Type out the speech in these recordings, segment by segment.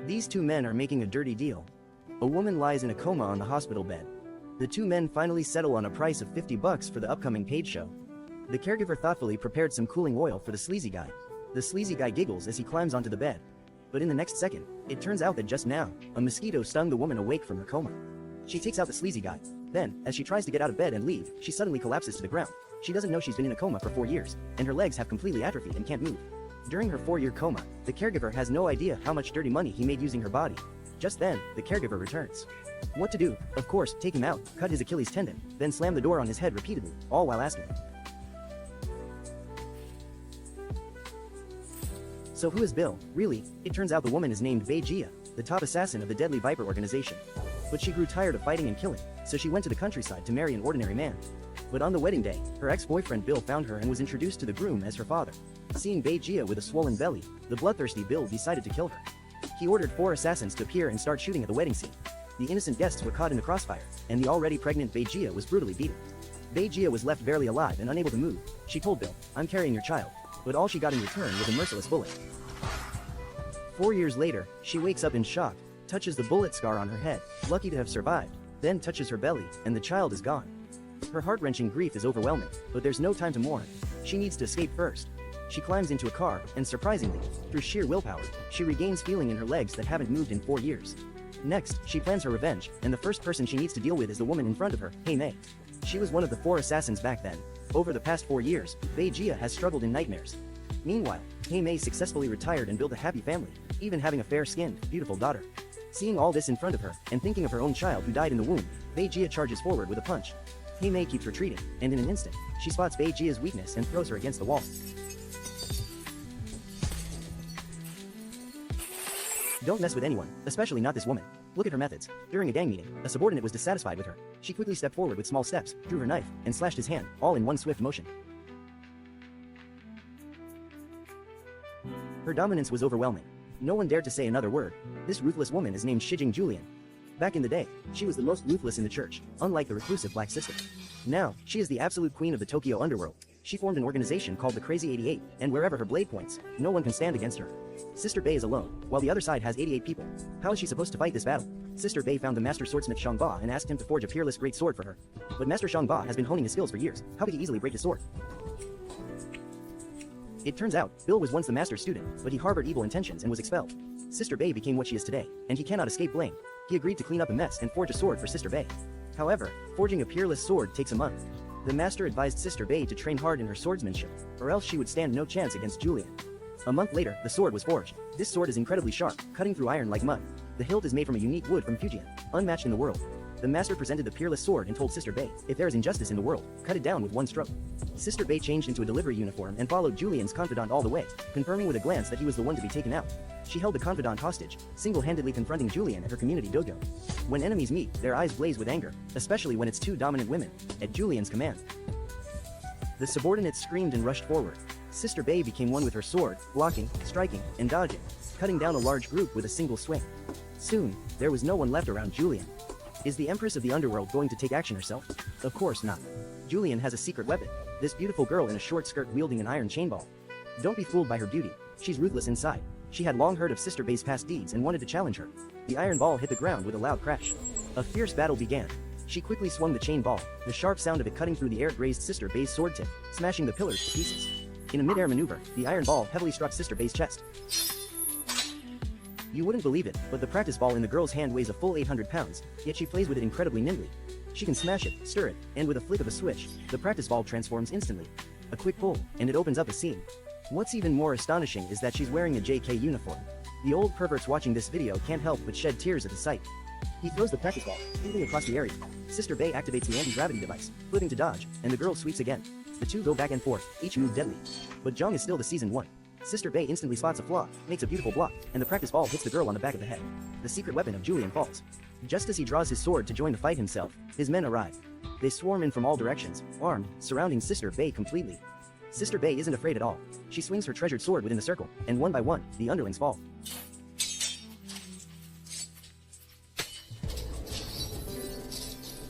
These two men are making a dirty deal. A woman lies in a coma on the hospital bed. The two men finally settle on a price of $50 for the upcoming paid show. The caregiver thoughtfully prepared some cooling oil for the sleazy guy. The sleazy guy giggles as he climbs onto the bed. But in the next second, it turns out that just now, a mosquito stung the woman awake from her coma. She takes out the sleazy guy. Then, as she tries to get out of bed and leave, she suddenly collapses to the ground. She doesn't know she's been in a coma for 4 years, and her legs have completely atrophied and can't move. During her 4-year coma, the caregiver has no idea how much dirty money he made using her body. Just then, the caregiver returns. What to do? Of course, take him out, cut his Achilles tendon, then slam the door on his head repeatedly, all while asking, "So who is Bill?" Really, it turns out the woman is named Bei Jia, the top assassin of the Deadly Viper organization. But she grew tired of fighting and killing, so she went to the countryside to marry an ordinary man. But on the wedding day, her ex-boyfriend Bill found her and was introduced to the groom as her father. Seeing Bei Jia with a swollen belly, the bloodthirsty Bill decided to kill her. He ordered 4 assassins to appear and start shooting at the wedding scene. The innocent guests were caught in the crossfire, and the already pregnant Bei Jia was brutally beaten. Bei Jia was left barely alive and unable to move. She told Bill, "I'm carrying your child," but all she got in return was a merciless bullet. 4 years later, she wakes up in shock, touches the bullet scar on her head, lucky to have survived, then touches her belly, and the child is gone. Her heart-wrenching grief is overwhelming, but there's no time to mourn. She needs to escape first. She climbs into a car, and surprisingly, through sheer willpower, she regains feeling in her legs that haven't moved in 4 years. Next, she plans her revenge, and the first person she needs to deal with is the woman in front of her, Hei Mei. She was one of the 4 assassins back then. Over the past 4 years, Bei Jia has struggled in nightmares. Meanwhile, Hei Mei successfully retired and built a happy family, even having a fair-skinned, beautiful daughter. Seeing all this in front of her, and thinking of her own child who died in the womb, Bei Jia charges forward with a punch. Hei Mei keeps retreating, and in an instant, she spots Bei Jia's weakness and throws her against the wall. Don't mess with anyone, especially not this woman. Look at her methods. During a gang meeting, a subordinate was dissatisfied with her. She quickly stepped forward with small steps, drew her knife, and slashed his hand, all in one swift motion. Her dominance was overwhelming. No one dared to say another word. This ruthless woman is named Shijing Julian. Back in the day, she was the most ruthless in the church, unlike the reclusive black sister. Now, she is the absolute queen of the Tokyo underworld. She formed an organization called the Crazy 88, and wherever her blade points, no one can stand against her. Sister Bei is alone, while the other side has 88 people. How is she supposed to fight this battle? Sister Bei found the master swordsmith Shang Ba and asked him to forge a peerless great sword for her. But Master Shang Ba has been honing his skills for years. How could he easily break his sword? It turns out, Bill was once the master's student, but he harbored evil intentions and was expelled. Sister Bei became what she is today, and he cannot escape blame. He agreed to clean up the mess and forge a sword for Sister Bei. However, forging a peerless sword takes a month. The master advised Sister Bei to train hard in her swordsmanship, or else she would stand no chance against Julian. A month later, the sword was forged. This sword is incredibly sharp, cutting through iron like mud. The hilt is made from a unique wood from Fujian, unmatched in the world. The master presented the peerless sword and told Sister Bei, "If there is injustice in the world, cut it down with one stroke." Sister Bei changed into a delivery uniform and followed Julian's confidant all the way, confirming with a glance that he was the one to be taken out. She held the confidant hostage, single-handedly confronting Julian at her community dojo. When enemies meet, their eyes blaze with anger, especially when it's 2 dominant women, at Julian's command. The subordinates screamed and rushed forward. Sister Bei became one with her sword, blocking, striking, and dodging, cutting down a large group with a single swing. Soon, there was no one left around Julian. Is the Empress of the Underworld going to take action herself? Of course not. Julian has a secret weapon, this beautiful girl in a short skirt wielding an iron chain ball. Don't be fooled by her beauty, she's ruthless inside. She had long heard of Sister Bei's past deeds and wanted to challenge her. The iron ball hit the ground with a loud crash. A fierce battle began. She quickly swung the chain ball, the sharp sound of it cutting through the air grazed Sister Bei's sword tip, smashing the pillars to pieces. In a mid-air maneuver, the iron ball heavily struck Sister Bei's chest. You wouldn't believe it, but the practice ball in the girl's hand weighs a full 800 pounds, yet she plays with it incredibly nimbly. She can smash it, stir it, and with a flick of a switch, the practice ball transforms instantly. A quick pull, and it opens up a seam. What's even more astonishing is that she's wearing a JK uniform. The old perverts watching this video can't help but shed tears at the sight. He throws the practice ball, moving across the area. Sister Bei activates the anti-gravity device, flipping to dodge, and the girl sweeps again. The two go back and forth, each move deadly. But Zhang is still the season 1. Sister Bei instantly spots a flaw, makes a beautiful block, and the practice ball hits the girl on the back of the head. The secret weapon of Julian falls. Just as he draws his sword to join the fight himself, his men arrive. They swarm in from all directions, armed, surrounding Sister Bei completely. Sister Bei isn't afraid at all. She swings her treasured sword within the circle, and one by one, the underlings fall.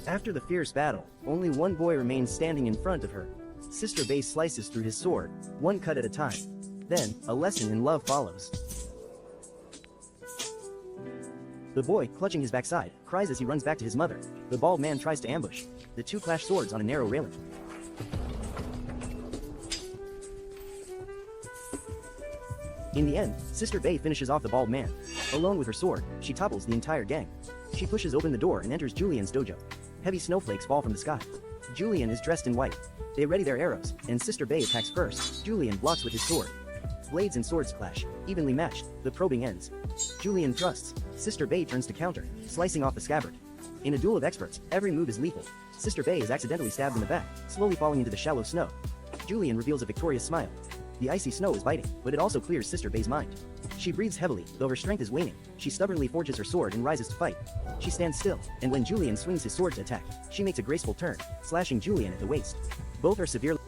After the fierce battle, only one boy remains standing in front of her. Sister Bei slices through his sword, one cut at a time. Then, a lesson in love follows. The boy, clutching his backside, cries as he runs back to his mother. The bald man tries to ambush. The two clash swords on a narrow railing. In the end, Sister Bay finishes off the bald man. Alone with her sword, she topples the entire gang. She pushes open the door and enters Julian's dojo. Heavy snowflakes fall from the sky. Julian is dressed in white. They ready their arrows, and Sister Bay attacks first. Julian blocks with his sword. Blades and swords clash, evenly matched. The probing ends. Julian thrusts. Sister Bay turns to counter, slicing off the scabbard. In a duel of experts, every move is lethal. Sister Bay is accidentally stabbed in the back, slowly falling into the shallow snow. Julian reveals a victorious smile. The icy snow is biting, but it also clears Sister Bay's mind. She breathes heavily, though her strength is waning. She stubbornly forges her sword and rises to fight. She stands still, and when Julian swings his sword to attack, she makes a graceful turn, slashing Julian at the waist. Both are severely